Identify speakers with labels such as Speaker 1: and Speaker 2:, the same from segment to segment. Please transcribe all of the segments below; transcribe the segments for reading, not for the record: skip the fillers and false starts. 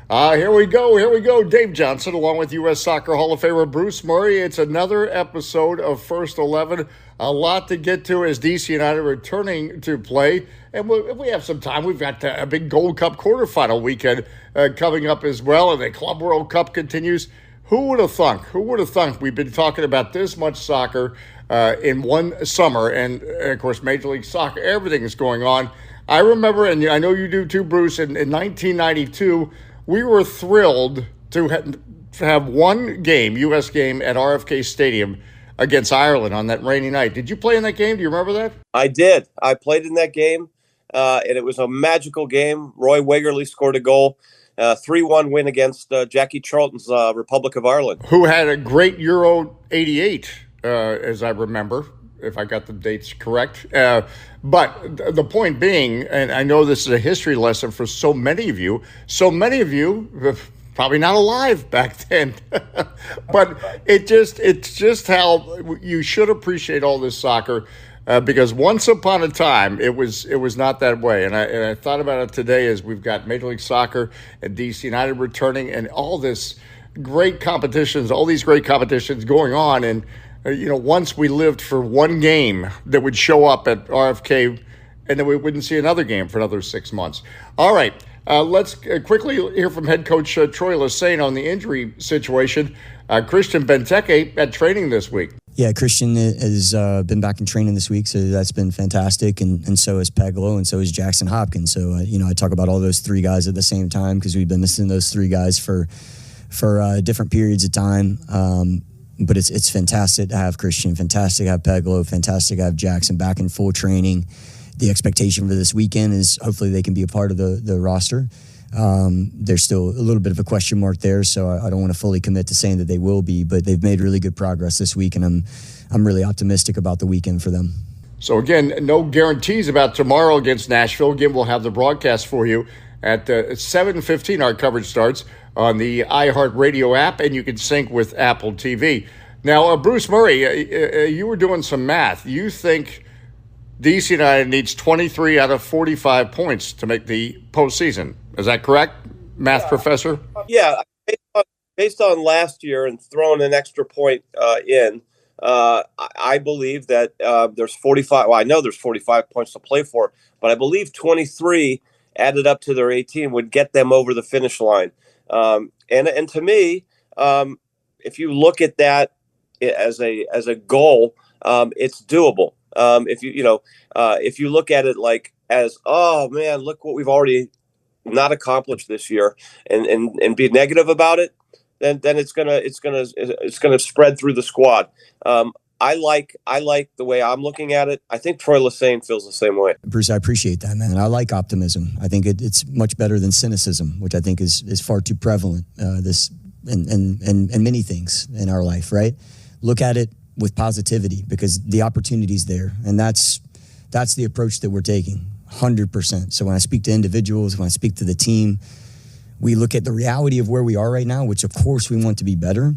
Speaker 1: Here we go. Dave Johnson, along with U.S. Soccer Hall of Famer Bruce Murray. It's another episode of First 11. A lot to get to as DC United returning to play. And if we have some time, we've got a big Gold Cup quarterfinal weekend coming up as well. And the Club World Cup continues. Who would have thunk? We've been talking about this much soccer in one summer. And, of course, Major League Soccer, everything is going on. I remember, and I know you do too, Bruce, in 1992, we were thrilled to have one game, U.S. game, at RFK Stadium against Ireland on that rainy night. Did you play in that game? Do you remember that?
Speaker 2: I did. I played in that game, and it was a magical game. Roy Wegerle scored a goal, 3-1 win against Jackie Charlton's Republic of Ireland.
Speaker 1: Who had a great Euro 88, as I remember, if I got the dates correct. But the point being, and I know this is a history lesson for so many of you, probably not alive back then, but it's just how you should appreciate all this soccer, because once upon a time it was not that way. And I thought about it today as we've got Major League Soccer and DC United returning and all these great competitions going on. And once we lived for one game that would show up at RFK, and then we wouldn't see another game for another 6 months. All right, let's quickly hear from head coach Troy Lesesne on the injury situation. Christian Benteke at training this week.
Speaker 3: Yeah, Christian has been back in training this week, so that's been fantastic, and so is Peglo, and so is Jackson Hopkins. So, I talk about all those three guys at the same time because we've been missing those three guys for different periods of time. But it's fantastic to have Christian, fantastic to have Peglo, fantastic to have Jackson back in full training. The expectation for this weekend is hopefully they can be a part of the roster. There's still a little bit of a question mark there, so I don't want to fully commit to saying that they will be, but they've made really good progress this week, and I'm really optimistic about the weekend for them.
Speaker 1: So again, no guarantees about tomorrow against Nashville. Again, we'll have the broadcast for you at 7:15. Our coverage starts on the iHeartRadio app, and you can sync with Apple TV. Now, Bruce Murray, you were doing some math. You think DC United needs 23 out of 45 points to make the postseason. Is that correct, math professor?
Speaker 2: Yeah, based on last year and throwing an extra point in, I believe that there's 45. Well, I know there's 45 points to play for, but I believe 23 added up to their 18 would get them over the finish line. And to me, if you look at that as a goal, it's doable. If you look at it like as, oh man, look what we've already not accomplished this year, and be negative about it, then it's gonna spread through the squad. I like the way I'm looking at it. I think Troy Lesesne feels the same way.
Speaker 3: Bruce, I appreciate that, man. I like optimism. I think it's much better than cynicism, which I think is far too prevalent this and many things in our life, right? Look at it with positivity because the opportunity's there, and that's the approach that we're taking, 100%. So when I speak to individuals, when I speak to the team, we look at the reality of where we are right now, which of course we want to be better.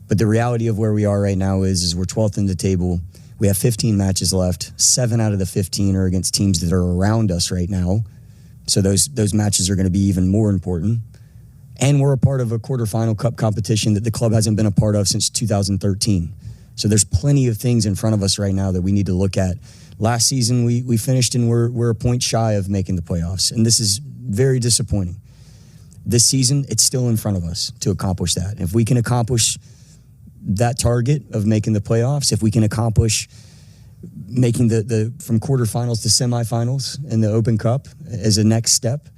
Speaker 3: But the reality of where we are right now is we're 12th in the table. We have 15 matches left. 7 out of the 15 are against teams that are around us right now. So those matches are going to be even more important. And we're a part of a quarterfinal cup competition that the club hasn't been a part of since 2013. So there's plenty of things in front of us right now that we need to look at. Last season, we finished and we're a point shy of making the playoffs. And this is very disappointing. This season, it's still in front of us to accomplish that. If we can accomplish that target of making the playoffs, if we can accomplish making the from quarterfinals to semifinals in the Open Cup as a next step,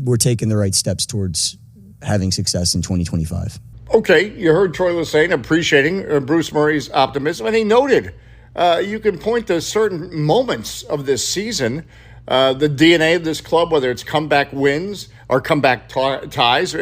Speaker 3: we're taking the right steps towards having success in 2025.
Speaker 1: Okay, you heard Troy Lesesne appreciating Bruce Murray's optimism, and he noted you can point to certain moments of this season, the DNA of this club, whether it's comeback wins or comeback ties.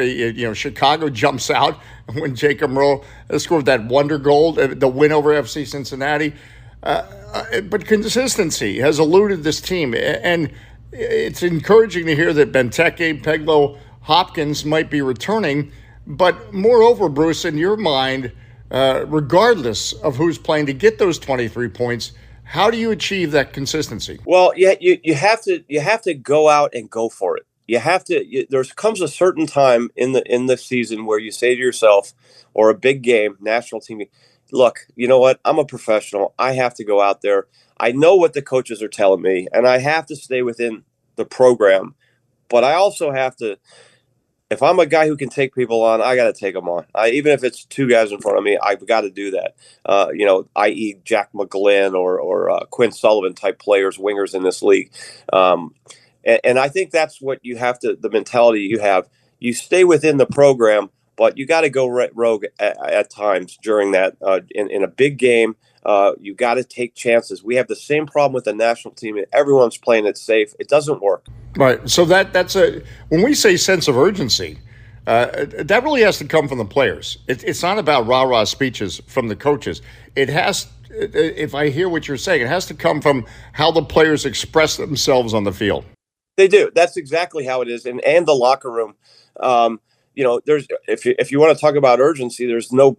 Speaker 1: Chicago jumps out when Jacob Merle scored that wonder goal, the win over FC Cincinnati. But consistency has eluded this team, and it's encouraging to hear that Benteke, Peglo, Hopkins might be returning. But moreover, Bruce, in your mind, regardless of who's playing, to get those 23 points, how do you achieve that consistency?
Speaker 2: Well, yeah, you have to go out and go for it. you have to. There comes a certain time in the season where you say to yourself, or a big game, national team, look, you know what? I'm a professional. I have to go out there. I know what the coaches are telling me, and I have to stay within the program. But I also have to. If I'm a guy who can take people on, I got to take them on. Even if it's two guys in front of me, I've got to do that. I.e. Jack McGlynn or Quinn Sullivan type players, wingers in this league. And I think that's what you have to, the mentality you have. You stay within the program, but you got to go rogue at times during that. In a big game, you got to take chances. We have the same problem with the national team. Everyone's playing it safe. It doesn't work.
Speaker 1: Right. So that's when we say sense of urgency, that really has to come from the players. It's not about rah-rah speeches from the coaches. It has, if I hear what you're saying, it has to come from how the players express themselves on the field.
Speaker 2: They do. That's exactly how it is. And the locker room, there's, if you want to talk about urgency, there's no,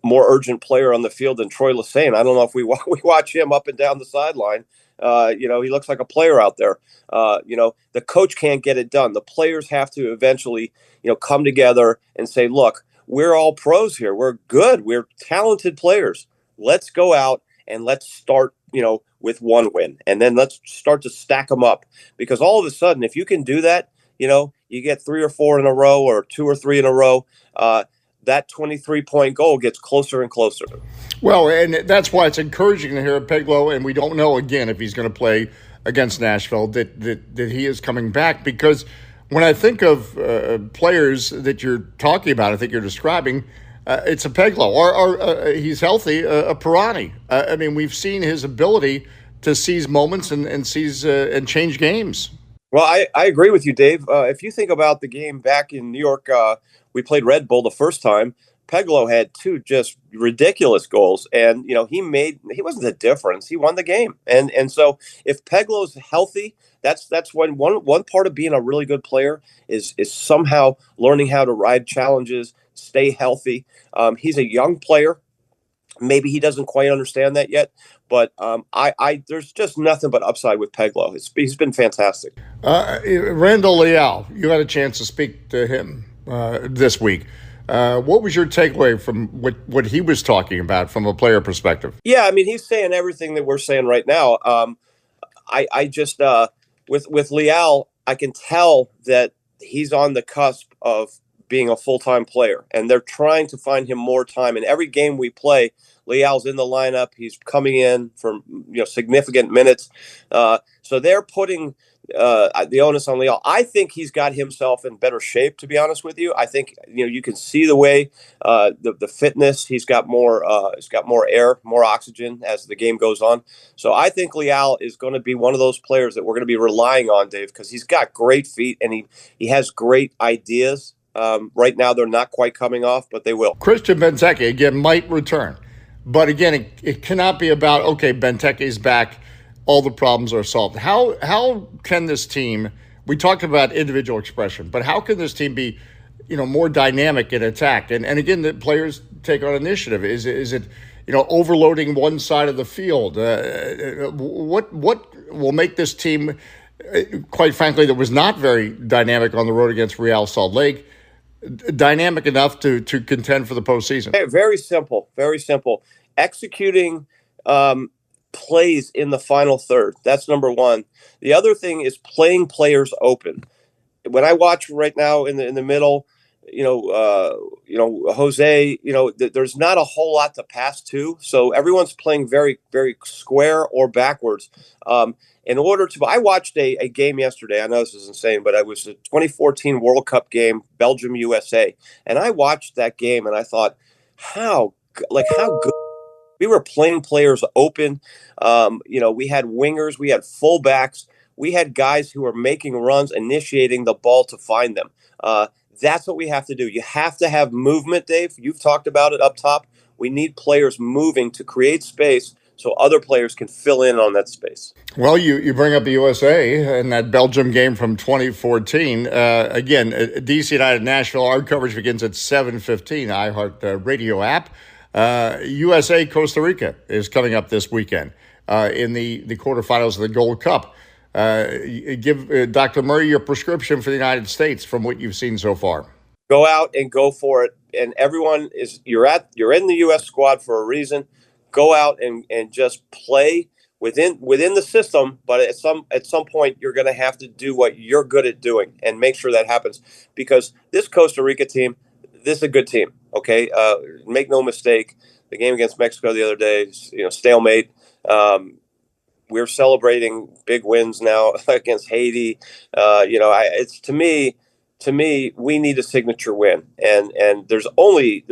Speaker 2: more urgent player on the field than Troy Lesesne. I don't know if we watch him up and down the sideline. He looks like a player out there. The coach can't get it done. The players have to eventually, come together and say, look, we're all pros here. We're good. We're talented players. Let's go out and let's start, with one win. And then let's start to stack them up. Because all of a sudden, if you can do that, you get 3 or 4 in a row or 2 or 3 in a row, that 23-point goal gets closer and closer.
Speaker 1: Well, and that's why it's encouraging to hear Peglow, and we don't know, again, if he's going to play against Nashville, that he is coming back. Because when I think of players that you're talking about, I think you're describing, it's a Peglow. Or he's healthy, a Pirani. We've seen his ability to seize moments and seize and change games.
Speaker 2: Well, I agree with you, Dave. If you think about the game back in New York, we played Red Bull the first time. Peglow had 2 just ridiculous goals, and he wasn't the difference. He won the game, and so if Peglow's healthy, that's when one part of being a really good player is somehow learning how to ride challenges, stay healthy. He's a young player. Maybe he doesn't quite understand that yet, but there's just nothing but upside with Peglow. He's been fantastic.
Speaker 1: Randall Leal, you had a chance to speak to him this week. What was your takeaway from what he was talking about from a player perspective?
Speaker 2: Yeah, he's saying everything that we're saying right now. I just with Leal, I can tell that he's on the cusp of being a full-time player, and they're trying to find him more time. In every game we play, Leal's in the lineup. He's coming in for significant minutes. So they're putting the onus on Leal. I think he's got himself in better shape, to be honest with you. I think you can see the way the fitness. He's got more air, more oxygen as the game goes on. So I think Leal is going to be one of those players that we're going to be relying on, Dave, because he's got great feet and he has great ideas. Right now, they're not quite coming off, but they will.
Speaker 1: Christian Benteke, again, might return. But again, it cannot be about, okay, Benteke's back, all the problems are solved. How can this team, we talked about individual expression, but how can this team be, more dynamic in attack? And again, the players take on initiative. Is it overloading one side of the field? What will make this team, quite frankly, that was not very dynamic on the road against Real Salt Lake, dynamic enough to contend for the postseason?
Speaker 2: Very simple, very simple. Executing plays in the final third. That's number one. The other thing is playing players open. When I watch right now in the middle, Jose, there's not a whole lot to pass to. So everyone's playing very, very square or backwards. I watched a game yesterday. I know this is insane, but it was a 2014 World Cup game, Belgium, USA. And I watched that game and I thought, how good. We were playing players open. We had wingers, we had fullbacks, we had guys who were making runs, initiating the ball to find them. That's what we have to do. You have to have movement, Dave. You've talked about it up top. We need players moving to create space so other players can fill in on that space.
Speaker 1: Well, you bring up the USA and that Belgium game from 2014. Again, DC United Nashville, our coverage begins at 7:15, iHeart Radio app. USA Costa Rica is coming up this weekend in the quarterfinals of the Gold Cup. give Dr. Murray your prescription for the United States from what you've seen so far.
Speaker 2: Go out and go for it. And everyone you're in the U.S. squad for a reason. Go out and just play within the system. But at some point, you're going to have to do what you're good at doing and make sure that happens, because this Costa Rica team, this is a good team. Okay. Make no mistake. The game against Mexico the other day, stalemate. We're celebrating big wins now against Haiti. It's to me, we need a signature win, and there's only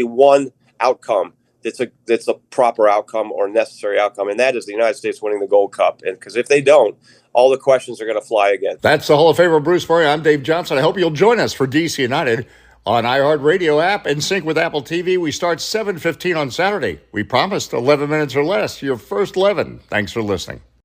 Speaker 2: one outcome that's a proper outcome or necessary outcome, and that is the United States winning the Gold Cup. And because if they don't, all the questions are going to fly again.
Speaker 1: That's the Hall of Famer Bruce Murray. I'm Dave Johnson. I hope you'll join us for DC United on iHeartRadio app and sync with Apple TV. We start 7:15 on Saturday. We promised 11 minutes or less. Your first 11. Thanks for listening.